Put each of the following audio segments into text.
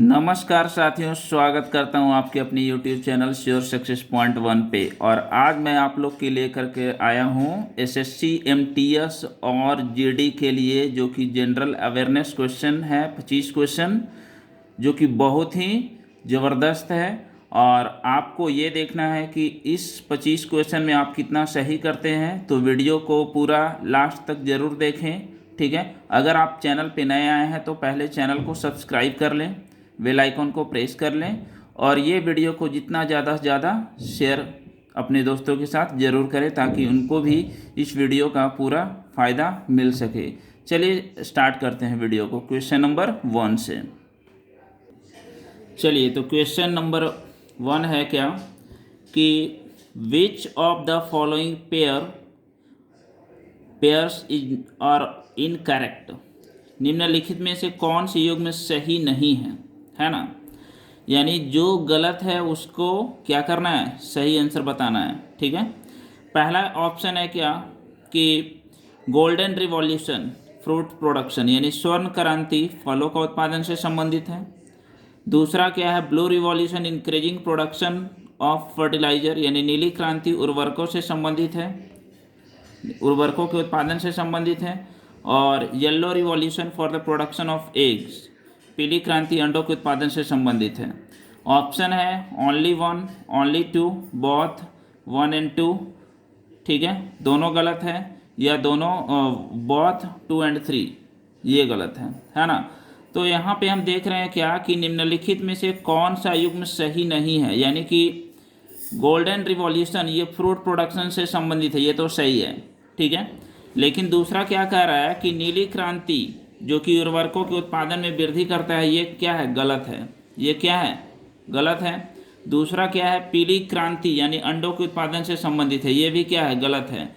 नमस्कार साथियों, स्वागत करता हूं आपके अपनी YouTube channel sure success point 1 पे। और आज मैं आप लोग के लिए करके आया हूं एसएससी एमटीएस और जीडी के लिए, जो कि जनरल अवेयरनेस क्वेश्चन है। 25 क्वेश्चन जो कि बहुत ही ज़बरदस्त है। और आपको ये देखना है कि इस 25 क्वेश्चन में आप कितना सही करते हैं। तो वीडियो को पूरा लास्ट तक ज़रूर देखें, ठीक है। अगर आप चैनल पे नए आए हैं तो पहले चैनल को सब्सक्राइब कर लें, बेल आइकन को प्रेस कर लें और ये वीडियो को जितना ज़्यादा से ज़्यादा शेयर अपने दोस्तों के साथ ज़रूर करें, ताकि उनको भी इस वीडियो का पूरा फ़ायदा मिल सके। चलिए स्टार्ट करते हैं वीडियो को क्वेश्चन नंबर 1 से। चलिए, तो क्वेश्चन नंबर 1 है क्या कि which of the following pairs are incorrect. निम्नलिखित में से कौन से युग्म सही नहीं है ना। यानी जो गलत है उसको क्या करना है, सही आंसर बताना है, ठीक है। पहला ऑप्शन है क्या कि गोल्डन रिवॉल्यूशन फ्रूट प्रोडक्शन, यानी स्वर्ण क्रांति फलों का उत्पादन से संबंधित है। दूसरा क्या है, blue revolution increasing production of fertiliser, यानी नीली क्रांति उर्वरकों से संबंधित है, उर्वरकों के उत्पादन से संबंधित है। और yellow revolution for the production of eggs, पीली क्रांति अंडों के उत्पादन से संबंधित है। ऑप्शन है ओनली 1, ओनली 2, बोथ 1 and 2, ठीक है, दोनों गलत है। या दोनों बोथ 2 and 3, ये गलत है ना। तो यहाँ पे हम देख रहे हैं क्या कि निम्नलिखित में से कौन सा युग्म सही नहीं है। यानी कि गोल्डन रिवॉल्यूशन ये फ्रूट प्रोडक्शन से संबंधित है, ये तो सही है, ठीक है। लेकिन दूसरा क्या कह रहा है कि नीली क्रांति जो कि उर्वरकों के उत्पादन में वृद्धि करता है, ये क्या है, गलत है। ये क्या है, गलत है। दूसरा क्या है, पीली क्रांति यानी अंडों के उत्पादन से संबंधित है, ये भी क्या है, गलत है।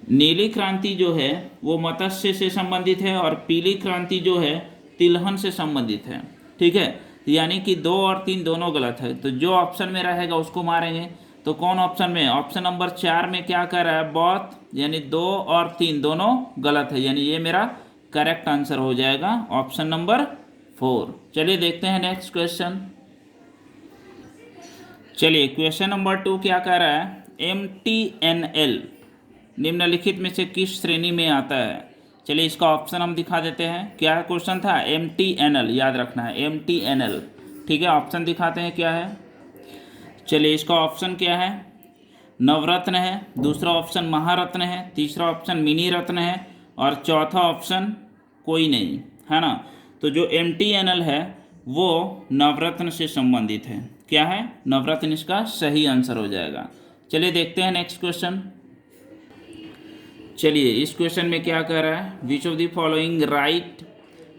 नीली क्रांति जो है वो मत्स्य से संबंधित है और पीली क्रांति जो है तिलहन से संबंधित है, ठीक है। यानी कि 2 और 3 दोनों गलत है। तो जो ऑप्शन में रहेगा उसको मारेंगे। तो कौन ऑप्शन में, ऑप्शन नंबर 4 में क्या कर रहा है, बोथ, यानी 2 और 3 दोनों गलत है, यानी ये मेरा करेक्ट आंसर हो जाएगा ऑप्शन नंबर 4। चलिए देखते हैं नेक्स्ट क्वेश्चन। चलिए क्वेश्चन नंबर 2 क्या कह रहा है, MTNL निम्नलिखित में से किस श्रेणी में आता है। चलिए इसका ऑप्शन हम दिखा देते हैं। क्या क्वेश्चन था, MTNL, याद रखना है MTNL, ठीक है। ऑप्शन दिखाते हैं क्या है। चलिए इसका ऑप्शन क्या है, नवरत्न है, दूसरा ऑप्शन महारत्न है, तीसरा ऑप्शन मिनी रत्न है और चौथा ऑप्शन कोई नहीं, है ना। तो जो MTNL है वो नवरत्न से संबंधित है। क्या है, नवरत्न इसका सही आंसर हो जाएगा। चलिए देखते हैं नेक्स्ट क्वेश्चन। चलिए इस क्वेश्चन में क्या कह रहा है, which of the following right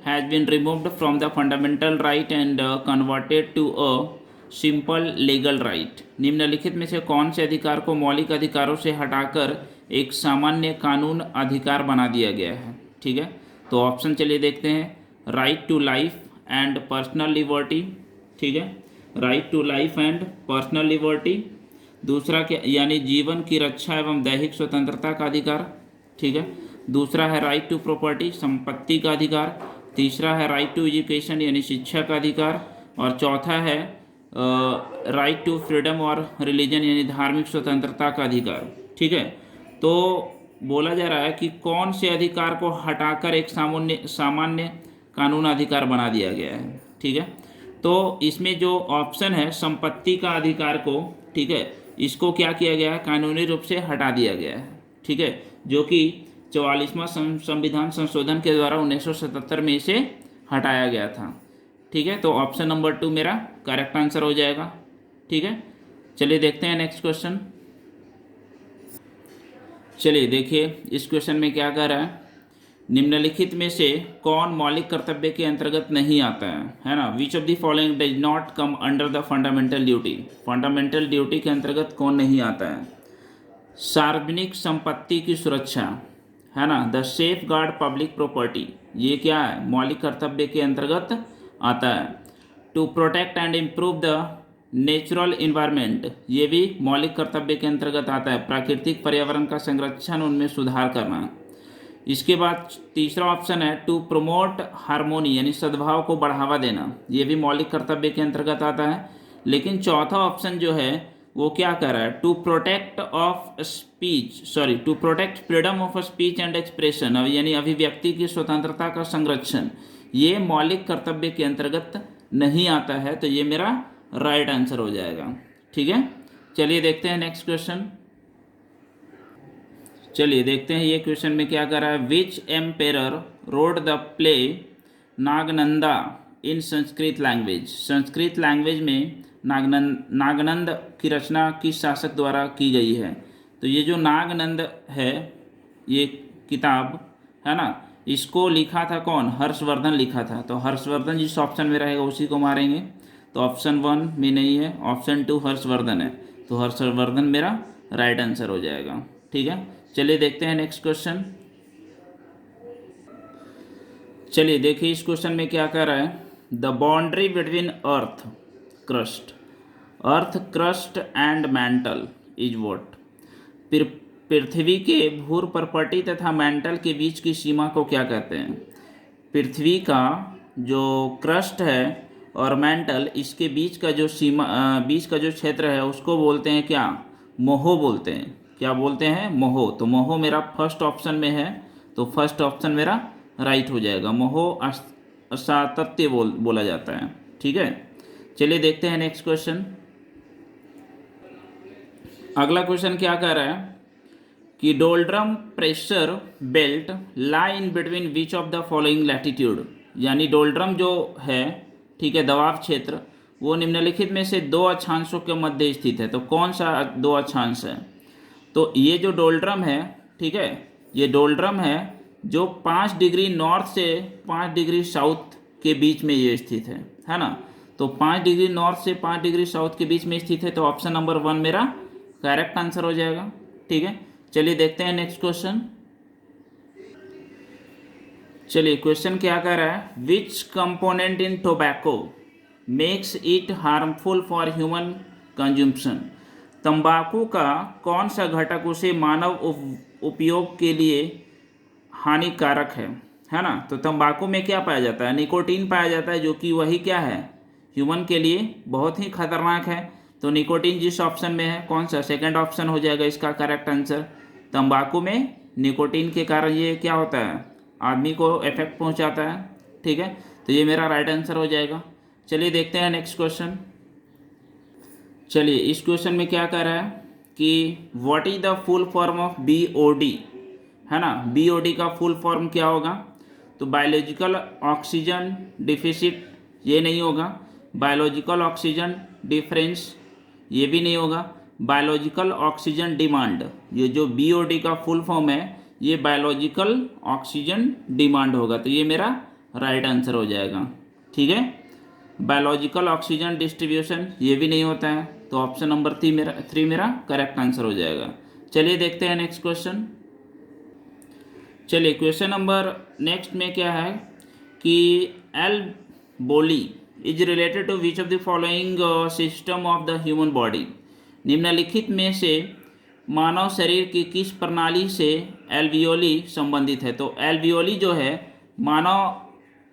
has been removed from the fundamental right and converted to a simple legal right. निम्नलिखित में से कौन से अधिकार को मौलिक अधिकारों से हटाकर एक सामान्य कानून अधिकार बना दिया गया है, ठीक है। तो ऑप्शन चलिए देखते हैं, right to life and personal liberty, ठीक है, right to life and personal liberty. दूसरा क्या, यानी जीवन की रक्षा एवं दैहिक स्वतंत्रता का अधिकार, ठीक है। दूसरा है राइट टू प्रॉपर्टी, संपत्ति का अधिकार। तीसरा है राइट टू एजुकेशन, यानी शिक्षा का अधिकार। और चौथा है राइट टू फ्रीडम और रिलीजन, यानी धार्मिक स्वतंत्रता का अधिकार, ठीक है। तो बोला जा रहा है कि कौन से अधिकार को हटाकर एक सामान्य कानून अधिकार बना दिया गया है, ठीक है। तो इसमें जो ऑप्शन है संपत्ति का अधिकार को, ठीक है, इसको क्या किया गया है, कानूनी रूप से हटा दिया गया है, ठीक है, जो कि 44वां संविधान संशोधन के द्वारा 1977 में इसे हटाया गया था, ठीक है। तो ऑप्शन नंबर 2 मेरा करेक्ट आंसर हो जाएगा, ठीक है। चलिए देखते हैं नेक्स्ट क्वेश्चन। चलिए देखिए इस क्वेश्चन में क्या कह रहा है, निम्नलिखित में से कौन मौलिक कर्तव्य के अंतर्गत नहीं आता है ना। विच of the following does not come under the fundamental duty, fundamental duty के अंतर्गत कौन नहीं आता है। सार्वजनिक संपत्ति की सुरक्षा, है ना, the safeguard public property, ये क्या है, मौलिक कर्तव्य के अंतर्गत आता है। To protect and improve the natural environment, ये भी मौलिक कर्तव्य के अंतर्गत आता है, प्राकृतिक पर्यावरण का संरक्षण, उनमें सुधार करना। इसके बाद तीसरा ऑप्शन है टू प्रमोट हारमोनी, यानी सद्भाव को बढ़ावा देना, ये भी मौलिक कर्तव्य के अंतर्गत आता है। लेकिन चौथा ऑप्शन जो है वो क्या कर रहा है, to protect of speech, sorry to protect freedom of speech and expression, यानी अभिव्यक्ति की स्वतंत्रता का संरक्षण, ये मौलिक कर्तव्य के अंतर्गत नहीं आता है। तो ये मेरा राइट आंसर हो जाएगा। ठीक है, चलिए देखते हैं नेक्स्ट क्वेश्चन। चलिए देखते हैं ये क्वेश्चन में क्या कर रहा है। Which emperor wrote the play Nagananda in Sanskrit language, Sanskrit language में नागनंद की रचना किस शासक द्वारा की गई है। तो ये जो नागनंद है, ये किताब है ना, इसको लिखा था कौन, हर्षवर्धन लिखा था। तो हर्षवर्धन जिस ऑप्शन में रहेगा उसी को मारेंगे। तो ऑप्शन 1 में नहीं है, ऑप्शन 2 हर्षवर्धन है। तो हर्षवर्धन मेरा राइट आंसर हो जाएगा। ठीक है, चलिए देखते हैं नेक्स्ट क्वेश्चन। चलिए देखिए इस क्वेश्चन में क्या कर रहा है। The boundary between earth crust and mantle is what, पृथ्वी के भूर परपटी तथा मैंटल के बीच की सीमा को क्या कहते हैं। पृथ्वी का जो क्रस्ट है और मैंटल, इसके बीच का जो सीमा, बीच का जो क्षेत्र है उसको बोलते हैं क्या, मोहो बोलते हैं। क्या बोलते हैं, मोहो। तो मोहो मेरा फर्स्ट ऑप्शन में है, तो फर्स्ट ऑप्शन मेरा राइट हो जाएगा। मोहो असातत्य बोला जाता है। ठीक है, चलिए देखते हैं नेक्स्ट क्वेश्चन। अगला क्वेश्चन क्या कह रहा है कि doldrum pressure belt lie in between which of the following latitude, यानी डोल्ड्रम जो है, ठीक है, दबाव क्षेत्र, वो निम्नलिखित में से दो अक्षांशों के मध्य स्थित है। तो कौन सा दो अक्षांश है। तो ये जो डोल्ड्रम है, ठीक है, ये डोल्ड्रम है जो 5 डिग्री नॉर्थ से 5 डिग्री साउथ के बीच में ये स्थित है ना। तो 5 डिग्री नॉर्थ से 5 डिग्री साउथ के बीच में स्थित है। तो ऑप्शन नंबर 1 मेरा करेक्ट आंसर हो जाएगा। ठीक है, चलिए देखते हैं नेक्स्ट क्वेश्चन। चलिए क्वेश्चन क्या कह रहा है, which component in tobacco makes it harmful for human consumption, तंबाकू का कौन सा घटक उसे मानव उपयोग के लिए हानिकारक है ना। तो तंबाकू में क्या पाया जाता है, निकोटीन पाया जाता है, जो कि वही क्या है, ह्यूमन के लिए बहुत ही खतरनाक है। तो निकोटीन जिस ऑप्शन में है, कौन सा, सेकंड ऑप्शन हो जाएगा इसका करेक्ट आंसर। तंबाकू में निकोटीन के कारण ये क्या होता है, आदमी को इफेक्ट पहुंचाता है। ठीक है, तो ये मेरा राइट आंसर हो जाएगा। चलिए देखते हैं नेक्स्ट क्वेश्चन। चलिए इस क्वेश्चन में क्या कह रहा है कि what is the full form of BOD, है ना। BOD का फुल फॉर्म क्या होगा। तो बायोलॉजिकल ऑक्सीजन डिफिसिट, ये नहीं होगा। बायोलॉजिकल ऑक्सीजन डिफरेंस, ये भी नहीं होगा। बायोलॉजिकल ऑक्सीजन डिमांड, ये जो BOD का फुल फॉर्म है, ये बायोलॉजिकल ऑक्सीजन डिमांड होगा। तो ये मेरा राइट आंसर हो जाएगा। ठीक है, बायोलॉजिकल ऑक्सीजन डिस्ट्रीब्यूशन, ये भी नहीं होता है। तो ऑप्शन नंबर 3 मेरा करेक्ट आंसर हो जाएगा। चलिए देखते हैं नेक्स्ट क्वेश्चन। चलिए क्वेश्चन नंबर नेक्स्ट में क्या है कि एल बोली is related to which of the following system of the human body, निम्नलिखित में से मानव शरीर की किस प्रणाली से एल्वियोली संबंधित है। तो एल्वियोली जो है मानव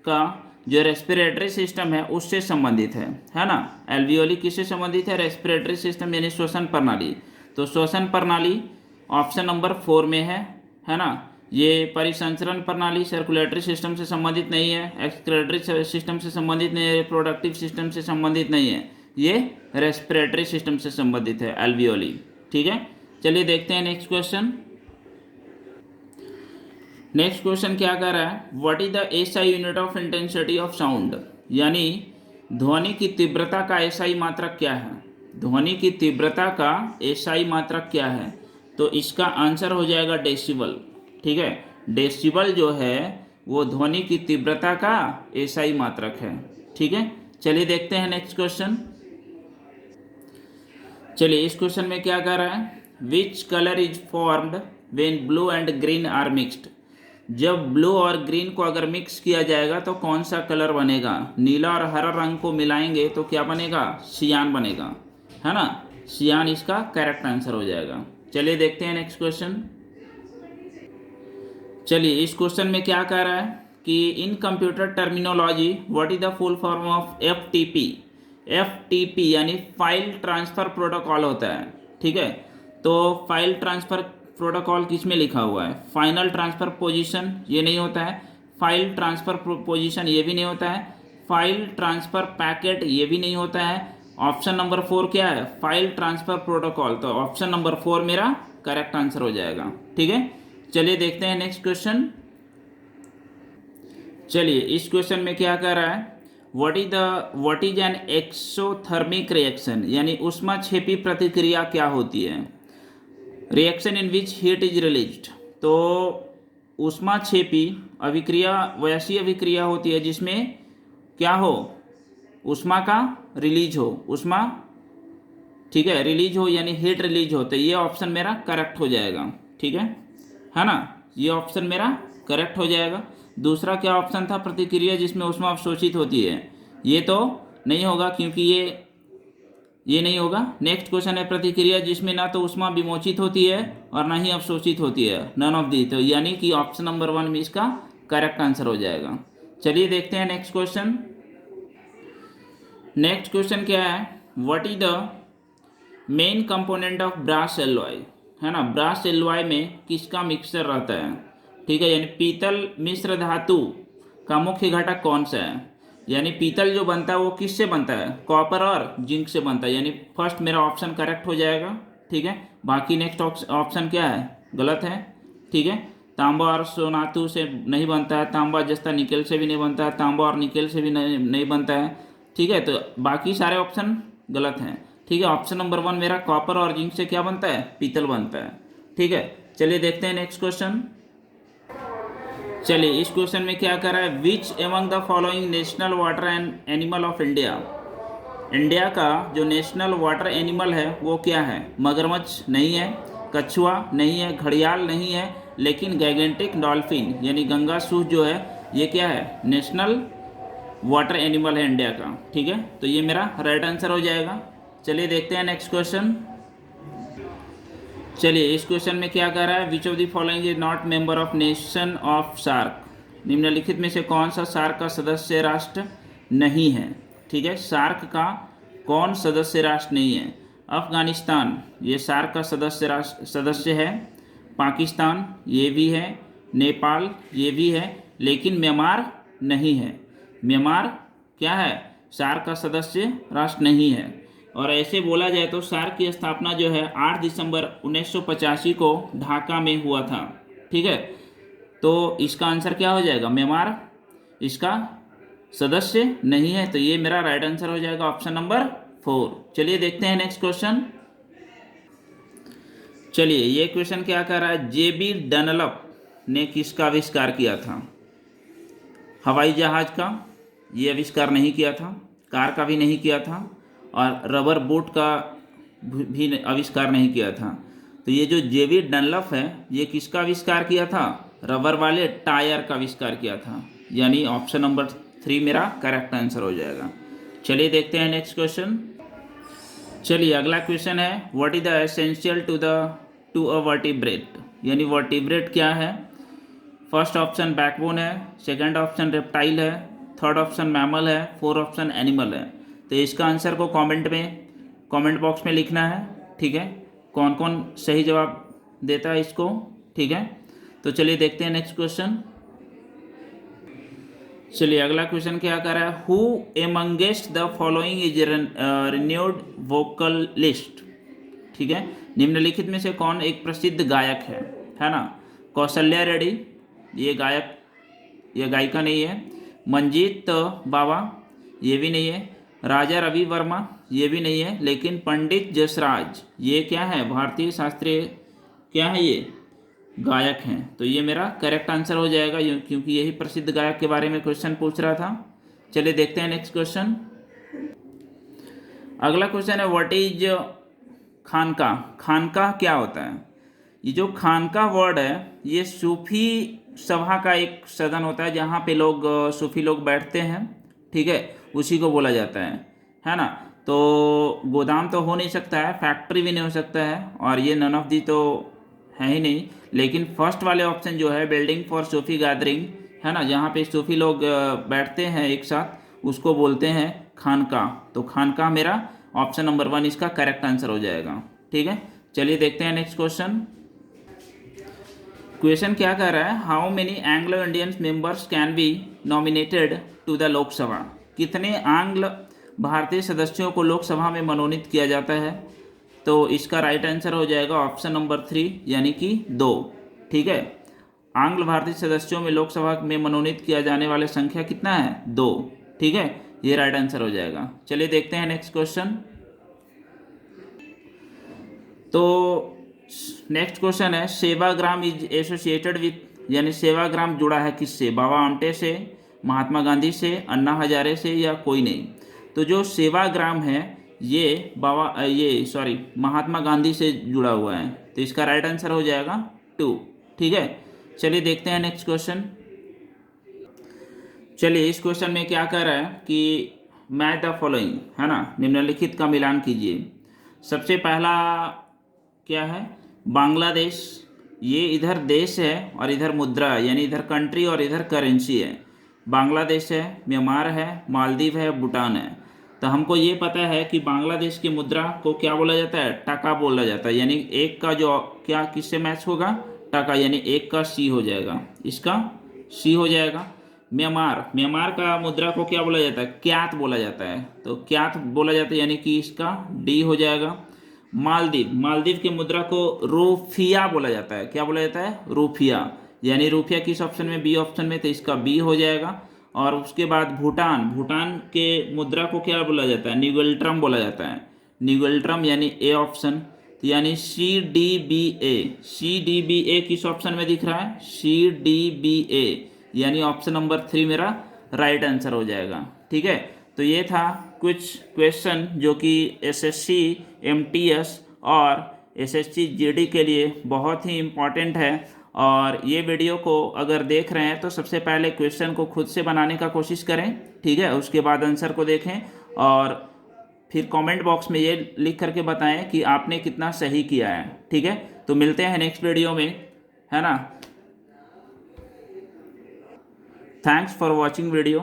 का जो रेस्पिरेटरी सिस्टम है उससे संबंधित है ना। एल्वियोली किससे संबंधित है, रेस्पिरेटरी सिस्टम यानी श्वसन प्रणाली। तो श्वसन प्रणाली ऑप्शन नंबर 4 में है ना। ये परिसंचरण प्रणाली सर्कुलेटरी सिस्टम से संबंधित नहीं है, एक्सक्रेटरी सिस्टम से संबंधित नहीं है, रिप्रोडक्टिव सिस्टम से संबंधित नहीं है, ये रेस्पिरेटरी सिस्टम से संबंधित है एल्वियोली। ठीक है, चलिए देखते हैं नेक्स्ट क्वेश्चन। नेक्स्ट क्वेश्चन क्या कर रहा है, what is the SI unit of intensity of sound, यानी ध्वनि की तीव्रता का SI मात्रक क्या है। ध्वनि की तीव्रता का SI मात्रक क्या है। तो इसका आंसर हो जाएगा डेसिबल। ठीक है, डेसिबल जो है वो ध्वनि की तीव्रता का SI मात्रक है। ठीक है, चलिए देखते हैं नेक्स्ट क्वेश्चन। चलिए इस क्वेश्चन में क्या कह रहा है, which colour is formed when blue and green are mixed, जब ब्लू और ग्रीन को अगर मिक्स किया जाएगा तो कौन सा कलर बनेगा। नीला और हरा रंग को मिलाएंगे तो क्या बनेगा, सियान बनेगा, है ना। सियान इसका करेक्ट आंसर हो जाएगा। चलिए देखते हैं नेक्स्ट क्वेश्चन। चलिए इस क्वेश्चन में क्या कह रहा है कि इन computer terminology what is the full form of FTP. FTP यानी फाइल ट्रांसफर प्रोटोकॉल होता है, ठीक है। तो फाइल ट्रांसफर प्रोटोकॉल किस में लिखा हुआ है? फाइनल ट्रांसफर पोजीशन ये नहीं होता है, फाइल ट्रांसफर पोजीशन ये भी नहीं होता है, फाइल ट्रांसफर पैकेट ये भी नहीं होता है। ऑप्शन नंबर 4 क्या है? File transfer protocol. तो ऑप्शन नंबर 4 मेरा करेक्ट आंसर हो जाएगा, ठीक है। चलिए देखते हैं नेक्स्ट क्वेश्चन। चलिए इस क्वेश्चन में क्या कह रहा है, what is an exothermic reaction, यानी ऊष्माक्षेपी प्रतिक्रिया क्या होती है? Reaction in which heat is released. तो ऊष्माक्षेपी अभिक्रिया वैसी अभिक्रिया होती है जिसमें क्या हो? ऊष्मा का रिलीज हो, ऊष्मा, ठीक है, रिलीज हो यानी हीट रिलीज हो। तो ये ऑप्शन मेरा करेक्ट हो जाएगा, ठीक है ना। ये ऑप्शन मेरा करेक्ट हो जाएगा। दूसरा क्या ऑप्शन था? प्रतिक्रिया जिसमें ऊष्मा अवशोषित होती है। ये तो नहीं होगा क्योंकि ये नहीं होगा। नेक्स्ट क्वेश्चन है प्रतिक्रिया जिसमें ना तो ऊष्मा विमोचित होती है और ना ही अवशोषित होती है, नन ऑफ दी। तो यानी कि ऑप्शन नंबर 1 में इसका करेक्ट आंसर हो जाएगा। चलिए देखते हैं नेक्स्ट क्वेश्चन। नेक्स्ट क्वेश्चन क्या है, what is the main component of brass alloy, है ना। ब्रास एलॉय में किसका मिक्सचर रहता है, ठीक है, यानी पीतल मिश्र धातु का मुख्य घटक कौन सा है? यानी पीतल जो बनता है वो किससे बनता है? कॉपर और जिंक से बनता है, यानी फर्स्ट मेरा ऑप्शन करेक्ट हो जाएगा, ठीक है। बाकी नेक्स्ट ऑप्शन क्या है? गलत है, ठीक है। तांबा और सोनातु से नहीं बनता है, तांबा जस्ता निकेल से भी नहीं बनता है, तांबा और निकेल से भी नहीं बनता है, ठीक है। तो बाकी सारे ऑप्शन गलत हैं, ठीक है। ऑप्शन नंबर 1 मेरा कॉपर और जिंक से क्या बनता है? पीतल बनता है, ठीक है। चलिए देखते हैं नेक्स्ट क्वेश्चन। चलिए इस क्वेश्चन में क्या कर रहा है, which among the following national water and animal of India. India का जो नेशनल वाटर एनिमल है वो क्या है? मगरमच्छ नहीं है, कछुआ नहीं है, घड़ियाल नहीं है, लेकिन गैगेंटिक डॉल्फिन यानी गंगा सूर जो है ये क्या है? नेशनल वाटर एनिमल है इंडिया का, ठीक है। तो ये मेरा राइट आंसर हो जाएगा। चलिए देखते हैं नेक्स्ट क्वेश्चन। चलिए इस क्वेश्चन में क्या कह रहा है, which of the following is not member of nation of SAARC. निम्नलिखित में से कौन सा सार्क का सदस्य राष्ट्र नहीं है, ठीक है। सार्क का कौन सदस्य राष्ट्र नहीं है? अफगानिस्तान ये सार्क का सदस्य है, पाकिस्तान ये भी है, नेपाल ये भी है, लेकिन म्यांमार नहीं है। म्यांमार क्या है? सार्क का सदस्य राष्ट्र नहीं है। और ऐसे बोला जाए तो सार्क की स्थापना जो है 8 दिसंबर 1985 को ढाका में हुआ था, ठीक है। तो इसका आंसर क्या हो जाएगा? म्यांमार इसका सदस्य नहीं है। तो ये मेरा राइट आंसर हो जाएगा ऑप्शन नंबर 4। चलिए देखते हैं नेक्स्ट क्वेश्चन। चलिए ये क्वेश्चन क्या कह रहा है, जेबी डनलप ने किसका आविष्कार किया था? हवाई जहाज का ये आविष्कार नहीं किया था, कार का भी नहीं किया था, और रबर बोट का भी आविष्कार नहीं किया था। तो ये जो जेबी डनलप है ये किसका आविष्कार किया था? रबर वाले टायर का आविष्कार किया था, यानी ऑप्शन नंबर 3 मेरा करेक्ट आंसर हो जाएगा। चलिए देखते हैं नेक्स्ट क्वेश्चन। चलिए अगला क्वेश्चन है, what is the essential to a vertebrate, यानी वर्टिब्रेट क्या है? फर्स्ट ऑप्शन बैकबोन है, सेकंड ऑप्शन रेप्टाइल है, थर्ड ऑप्शन मैमल है, फोर्थ ऑप्शन एनिमल है। तो इसका आंसर को कमेंट बॉक्स में लिखना है, ठीक है। कौन कौन सही जवाब देता है इसको, ठीक है। तो चलिए देखते हैं नेक्स्ट क्वेश्चन। चलिए अगला क्वेश्चन क्या कर रहा है, who amongst the following is renewed vocalist, ठीक है। निम्नलिखित में से कौन एक प्रसिद्ध गायक है ना। कौशल्या रेड्डी ये गायक ये गायिका नहीं है, मंजीत बाबा ये भी नहीं है, राजा रवि वर्मा ये भी नहीं है, लेकिन पंडित जसराज ये क्या है? भारतीय शास्त्रीय क्या है? ये गायक हैं। तो ये मेरा करेक्ट आंसर हो जाएगा क्योंकि यही प्रसिद्ध गायक के बारे में क्वेश्चन पूछ रहा था। चलिए देखते हैं नेक्स्ट क्वेश्चन। अगला क्वेश्चन है, व्हाट इज खानका। खानका क्या होता है? ये जो खानका वर्ड है ये सूफी सभा का एक सदन होता है जहाँ पे लोग सूफी लोग बैठते हैं, ठीक है, उसी को बोला जाता है ना। तो गोदाम तो हो नहीं सकता है, फैक्ट्री भी नहीं हो सकता है, और ये नन ऑफ दी तो है ही नहीं, लेकिन फर्स्ट वाले ऑप्शन जो है बिल्डिंग फॉर सूफी गैदरिंग, है ना, जहाँ पे सूफी लोग बैठते हैं एक साथ, उसको बोलते हैं खानका। तो खानका मेरा ऑप्शन नंबर 1 इसका करेक्ट आंसर हो जाएगा। ठीक है, चलिए देखते हैं नेक्स्ट क्वेश्चन। क्वेश्चन क्या कह रहा है, how many Anglo Indian members can be nominated to the Lok Sabha. कितने आंग्ल भारतीय सदस्यों को लोकसभा में मनोनीत किया जाता है। तो इसका राइट आंसर हो जाएगा ऑप्शन नंबर 3 यानी कि 2। ठीक है, आंग्ल भारतीय सदस्यों में लोकसभा में मनोनीत किया जाने वाले संख्या कितना है, 2। ठीक है, ये राइट आंसर हो जाएगा। चलिए देखते हैं नेक्स्ट क्वेश्चन। तो नेक्स्ट क्वेश्चन है, सेवाग्राम इज एसोसिएटेड विथ, यानी सेवाग्राम जुड़ा है किससे, बाबा आमटे से, महात्मा गांधी से, अन्ना हजारे से, या कोई नहीं। तो जो सेवाग्राम है ये महात्मा गांधी से जुड़ा हुआ है, तो इसका राइट आंसर हो जाएगा 2। ठीक है, चलिए देखते हैं नेक्स्ट क्वेश्चन। चलिए इस क्वेश्चन में क्या कह रहा है कि मैच द फॉलोइंग, है ना, निम्नलिखित का मिलान कीजिए। सबसे पहला क्या है, बांग्लादेश, ये इधर देश है और इधर मुद्रा है, यानी इधर कंट्री और इधर करेंसी है। बांग्लादेश है, म्यांमार है, मालदीव है, भूटान है। तो हमको ये पता है कि बांग्लादेश की मुद्रा को क्या बोला जाता है, टका बोला जाता है, यानी एक का जो क्या किससे मैच होगा, टका, यानी एक का सी हो जाएगा, इसका सी हो जाएगा। म्यांमार का मुद्रा को क्या बोला जाता है, क्यात बोला जाता है, तो क्यात बोला जाता है, यानी कि इसका डी हो जाएगा। मालदीव की मुद्रा को रूफिया बोला जाता है, क्या बोला जाता है, रूफिया, यानी रूफिया किस ऑप्शन में, बी ऑप्शन में, तो इसका बी हो जाएगा। और उसके बाद भूटान के मुद्रा को क्या बोला जाता है, न्यूगल्ट्रम बोला जाता है, न्यूगल्ट्रम, यानी ए ऑप्शन, तो यानी सी डी बी ए किस ऑप्शन में दिख रहा है, CDBA, यानी ऑप्शन नंबर 3 मेरा राइट आंसर हो जाएगा। ठीक है, तो ये था कुछ क्वेश्चन जो कि SSC MTS और SSC GD के लिए बहुत ही इम्पॉर्टेंट है। और ये वीडियो को अगर देख रहे हैं तो सबसे पहले क्वेश्चन को खुद से बनाने का कोशिश करें। ठीक है, उसके बाद आंसर को देखें और फिर कमेंट बॉक्स में ये लिख करके बताएं कि आपने कितना सही किया है। ठीक है, तो मिलते हैं नेक्स्ट वीडियो में, है ना। Thanks for watching video.